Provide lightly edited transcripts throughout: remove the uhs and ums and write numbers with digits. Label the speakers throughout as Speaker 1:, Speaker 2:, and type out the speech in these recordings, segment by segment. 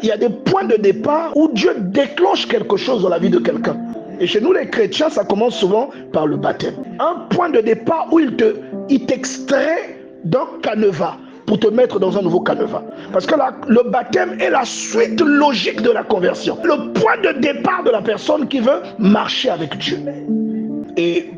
Speaker 1: Il y a des points de départ où Dieu déclenche quelque chose dans la vie de quelqu'un. Et chez nous les chrétiens, ça commence souvent par le baptême. Un point de départ où il t'extrait d'un canevas pour te mettre dans un nouveau canevas. Parce que le baptême est la suite logique de la conversion. Le point de départ de la personne qui veut marcher avec Dieu. Et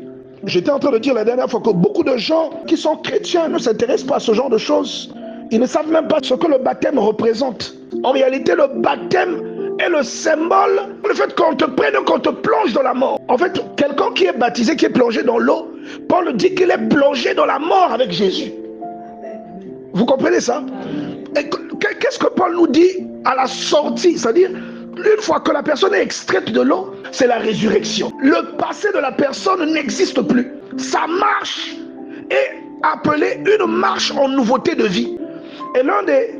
Speaker 1: j'étais en train de dire la dernière fois que beaucoup de gens qui sont chrétiens ne s'intéressent pas à ce genre de choses. Ils ne savent même pas ce que le baptême représente. En réalité, le baptême est le symbole, le fait qu'on te prenne, qu'on te plonge dans la mort. En fait, quelqu'un qui est baptisé, qui est plongé dans l'eau, Paul dit qu'il est plongé dans la mort avec Jésus. Vous comprenez ça? Et qu'est-ce que Paul nous dit à la sortie? C'est-à-dire, une fois que la personne est extraite de l'eau, c'est la résurrection. Le passé de la personne n'existe plus. Sa marche est appelée une marche en nouveauté de vie. Et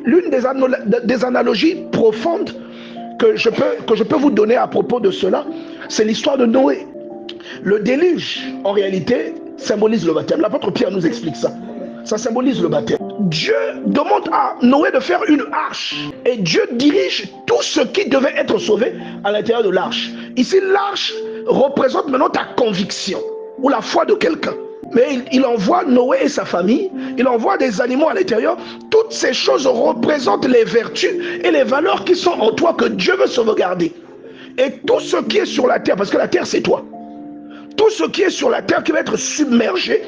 Speaker 1: l'une des analogies profondes que je peux vous donner à propos de cela, c'est l'histoire de Noé. Le déluge, en réalité, symbolise le baptême. L'apôtre Pierre nous explique ça. Ça symbolise le baptême. Dieu demande à Noé de faire une arche. Et Dieu dirige tout ce qui devait être sauvé à l'intérieur de l'arche. Ici, l'arche représente maintenant ta conviction ou la foi de quelqu'un. Mais il envoie Noé et sa famille, il envoie des animaux à l'intérieur. Toutes ces choses représentent les vertus et les valeurs qui sont en toi que Dieu veut sauvegarder. Et tout ce qui est sur la terre, parce que la terre c'est toi, tout ce qui est sur la terre qui va être submergé,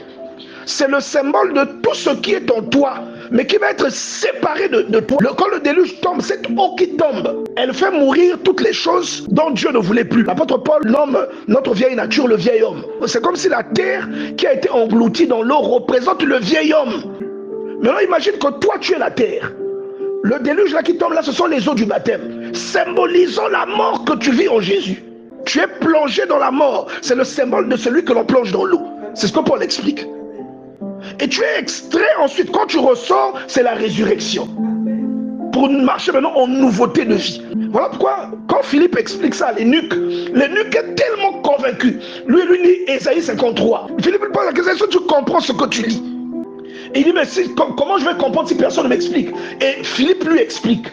Speaker 1: c'est le symbole de tout ce qui est en toi, mais qui va être séparé de toi. Quand le déluge tombe, cette eau qui tombe, elle fait mourir toutes les choses dont Dieu ne voulait plus. L'apôtre Paul nomme notre vieille nature le vieil homme. C'est comme si la terre qui a été engloutie dans l'eau représente le vieil homme. Maintenant imagine que toi tu es la terre. Le déluge là qui tombe là, ce sont les eaux du baptême, symbolisant la mort que tu vis en Jésus. Tu es plongé dans la mort, c'est le symbole de celui que l'on plonge dans l'eau. C'est ce que Paul explique. Et tu es extrait ensuite, quand tu ressors, c'est la résurrection. Pour marcher maintenant en nouveauté de vie. Voilà pourquoi, quand Philippe explique ça à l'eunuque est tellement convaincu. Lui lit Ésaïe 53. Philippe lui pose la question, est-ce que tu comprends ce que tu lis? Et il dit, mais comment je vais comprendre si personne ne m'explique? Et Philippe lui explique.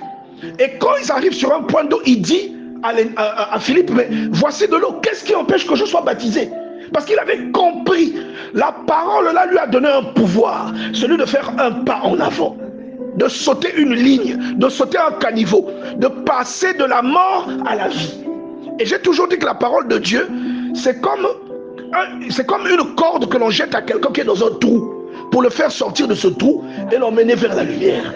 Speaker 1: Et quand ils arrivent sur un point d'eau, il dit à Philippe, mais voici de l'eau, qu'est-ce qui empêche que je sois baptisé? Parce qu'il avait compris. La parole là lui a donné un pouvoir, celui de faire un pas en avant, de sauter une ligne, de sauter un caniveau, de passer de la mort à la vie. Et j'ai toujours dit que la parole de Dieu, c'est comme une corde que l'on jette à quelqu'un qui est dans un trou, pour le faire sortir de ce trou et l'emmener vers la lumière.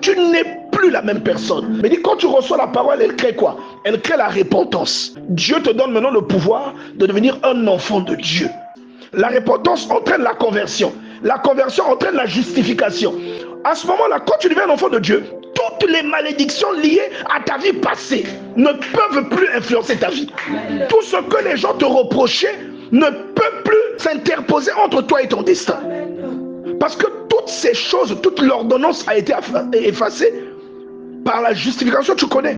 Speaker 1: Tu n'es plus la même personne. Mais quand tu reçois la parole, elle crée quoi? Elle crée la repentance. Dieu te donne maintenant le pouvoir de devenir un enfant de Dieu. La repentance entraîne la conversion. La conversion entraîne la justification. À ce moment-là, quand tu deviens un enfant de Dieu, toutes les malédictions liées à ta vie passée ne peuvent plus influencer ta vie. Tout ce que les gens te reprochaient ne peut plus s'interposer entre toi et ton destin. Parce que toutes ces choses, toute l'ordonnance a été effacée par la justification, tu connais.